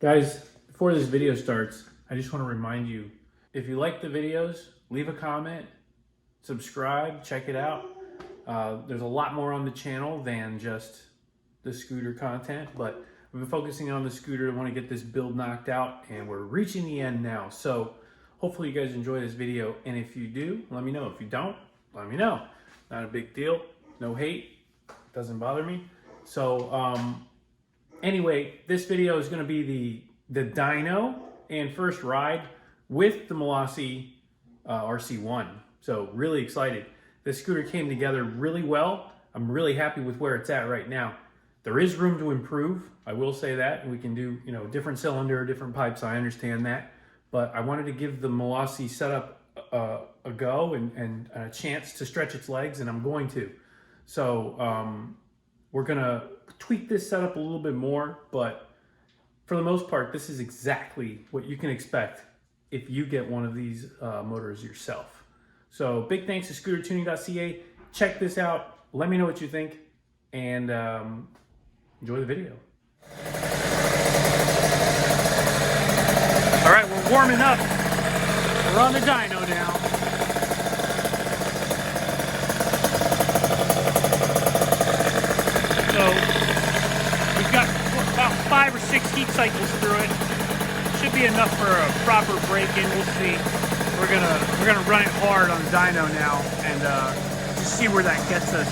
Guys, before this video starts, I just want to remind you, if you like the videos, leave a comment, subscribe, check it out. There's a lot more on the channel than just the scooter content, but we've been focusing on the scooter. I want to get this build knocked out, and we're reaching the end now. So hopefully you guys enjoy this video, and if you do, let me know. If you don't, let me know. Not a big deal. No hate. Doesn't bother me. So anyway, this video is going to be the dyno and first ride with the Malossi RC1. So really excited. This scooter came together really well. I'm really happy with where it's at right now. There is room to improve. I will say that. We can do, different cylinder, different pipes. I understand that. But I wanted to give the Malossi setup a go and a chance to stretch its legs, and I'm going to. So we're going to tweak this setup a little bit more, but for the most part, this is exactly what you can expect if you get one of these motors yourself. So big thanks to scootertuning.ca. Check this out. Let me know what you think, and enjoy the video. All right, we're warming up. We're on the dyno now. So we've got about 5 or 6 heat cycles through it. Should be enough for a proper break-in. We'll see. We're gonna run it hard on the dyno now and just see where that gets us.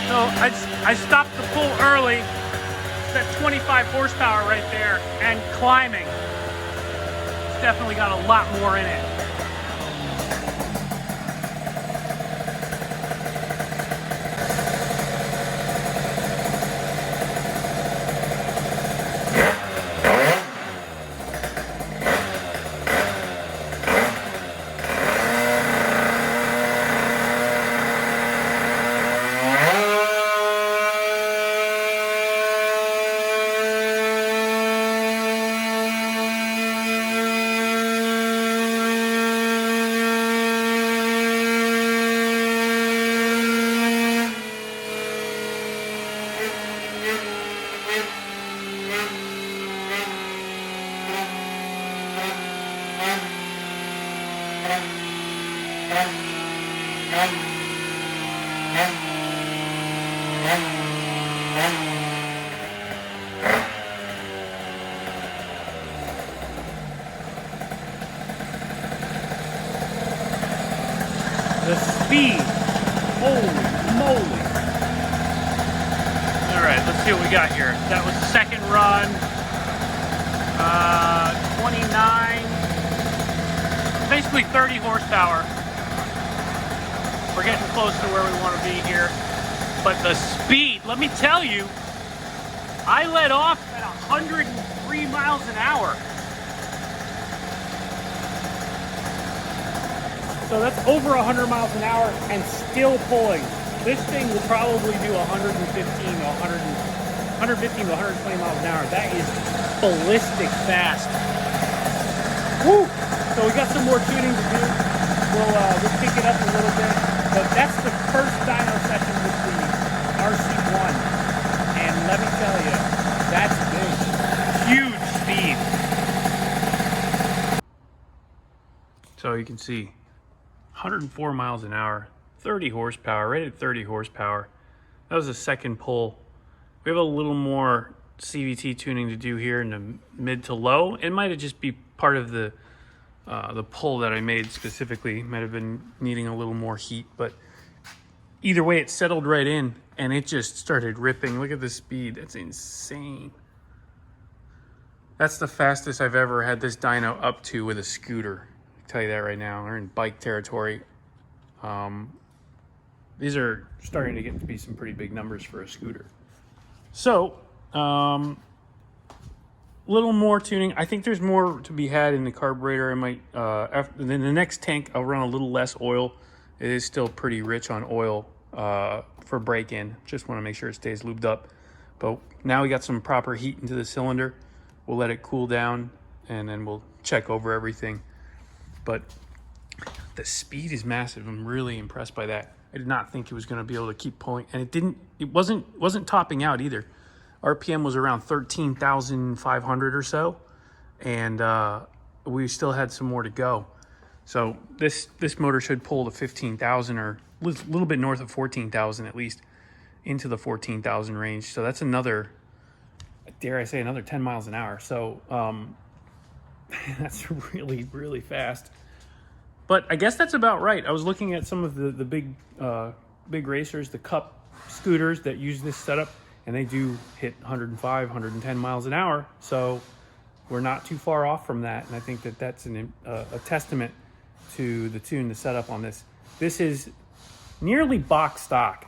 So I stopped the pull early. It's at 25 horsepower right there and climbing. It's definitely got a lot more in it. The speed, holy moly. All right, let's see what we got here. That was the second run, 29, basically 30 horsepower. We're getting close to where we want to be here. But the speed, let me tell you, I let off at 103 miles an hour. So that's over 100 miles an hour and still pulling. This thing will probably do 115 to 120 miles an hour. That is ballistic fast. Woo! So we got some more tuning to do. We'll pick it up a little bit. But that's the first dyno session with the RC1. And let me tell you, that's big. Huge speed. So you can see 104 miles an hour, 30 horsepower, rated 30 horsepower. That was the second pull. We have a little more CVT tuning to do here in the mid to low. It might have just be part of the pull that I made specifically. Might have been needing a little more heat, but either way, it settled right in and it just started ripping. Look at the speed. That's insane. That's the fastest I've ever had this dyno up to with a scooter. can tell you that right now. We're in bike territory. These are starting to get to be some pretty big numbers for a scooter. So, little more tuning. I think there's more to be had in the carburetor. I might, after then the next tank, I'll run a little less oil. It is still pretty rich on oil for break-in. Just want to make sure it stays lubed up. But now we got some proper heat into the cylinder. We'll let it cool down, and then we'll check over everything. But the speed is massive. I'm really impressed by that. I did not think it was going to be able to keep pulling, and it wasn't topping out either. RPM was around 13,500 or so, and we still had some more to go. So this motor should pull to 15,000 or a little bit north of 14,000 at least, into the 14,000 range. So that's another, dare I say, another 10 miles an hour. So that's really, really fast. But I guess that's about right. I was looking at some of the big racers, the Cup scooters that use this setup, and they do hit 105, 110 miles an hour. So we're not too far off from that. And I think that that's a testament to the setup on this. This is nearly box stock.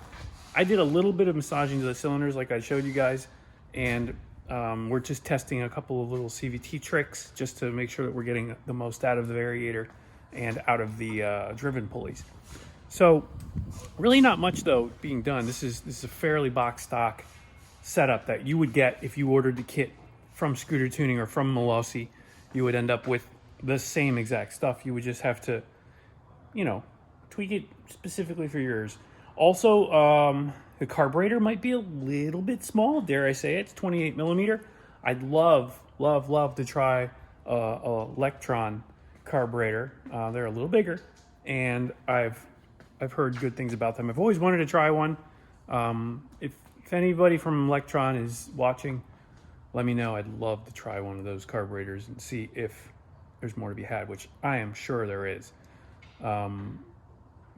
I did a little bit of massaging to the cylinders like I showed you guys, and we're just testing a couple of little CVT tricks just to make sure that we're getting the most out of the variator and out of the driven pulleys. So really not much though being done. This is a fairly box stock setup that you would get if you ordered the kit from Scooter Tuning or from Malossi. You would end up with the same exact stuff. You would just have to, tweak it specifically for yours. Also, the carburetor might be a little bit small, dare I say it. It's 28 millimeter. I'd love to try a Electron carburetor. They're a little bigger, and I've heard good things about them. I've always wanted to try one. If anybody from Electron is watching, let me know. I'd love to try one of those carburetors and see if there's more to be had, which I am sure there is.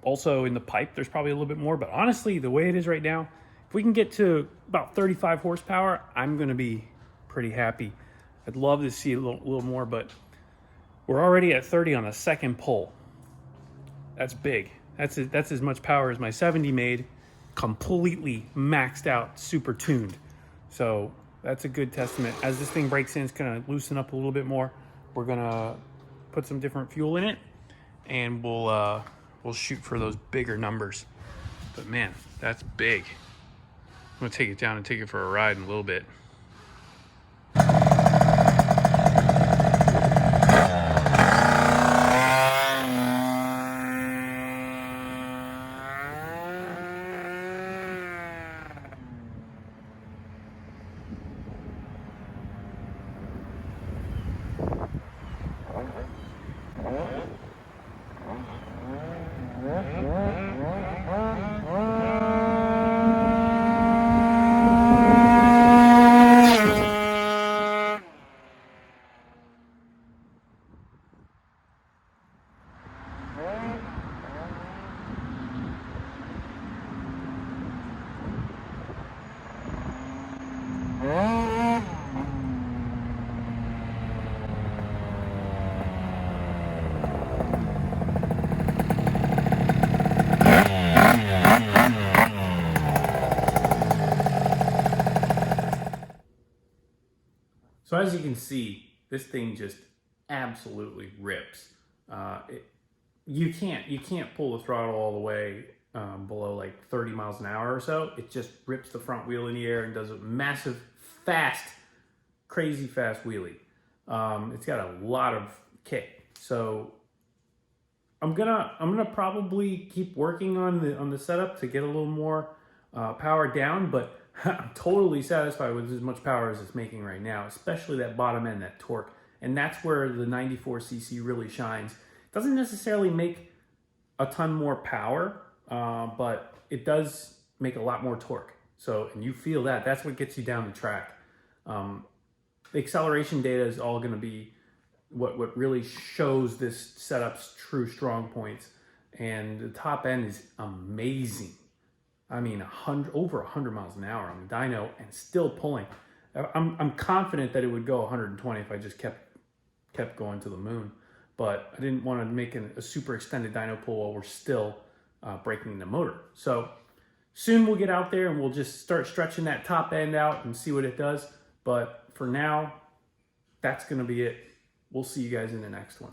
Also in the pipe, there's probably a little bit more, but honestly, the way it is right now, if we can get to about 35 horsepower, I'm going to be pretty happy. I'd love to see a little more, but we're already at 30 on the second pull. That's big. That's as much power as my 70 made, completely maxed out, super tuned. So that's a good testament. As this thing breaks in, it's going to loosen up a little bit more. We're going to put some different fuel in it, and we'll shoot for those bigger numbers. But man, that's big. I'm going to take it down and take it for a ride in a little bit. So as you can see, this thing just absolutely rips. You can't pull the throttle all the way below like 30 miles an hour or so. It just rips the front wheel in the air and does a massive, fast, crazy fast wheelie. It's got a lot of kick. So I'm gonna probably keep working on the setup to get a little more power down, but I'm totally satisfied with as much power as it's making right now, especially that bottom end, that torque. And that's where the 94cc really shines. It doesn't necessarily make a ton more power, but it does make a lot more torque. So, and you feel that. That's what gets you down the track. The acceleration data is all going to be what really shows this setup's true strong points. And the top end is amazing. I mean, over 100 miles an hour on the dyno and still pulling. I'm confident that it would go 120 if I just kept going to the moon. but I didn't want to make a super extended dyno pull while we're still breaking the motor. So soon we'll get out there and we'll just start stretching that top end out and see what it does. But for now, that's going to be it. We'll see you guys in the next one.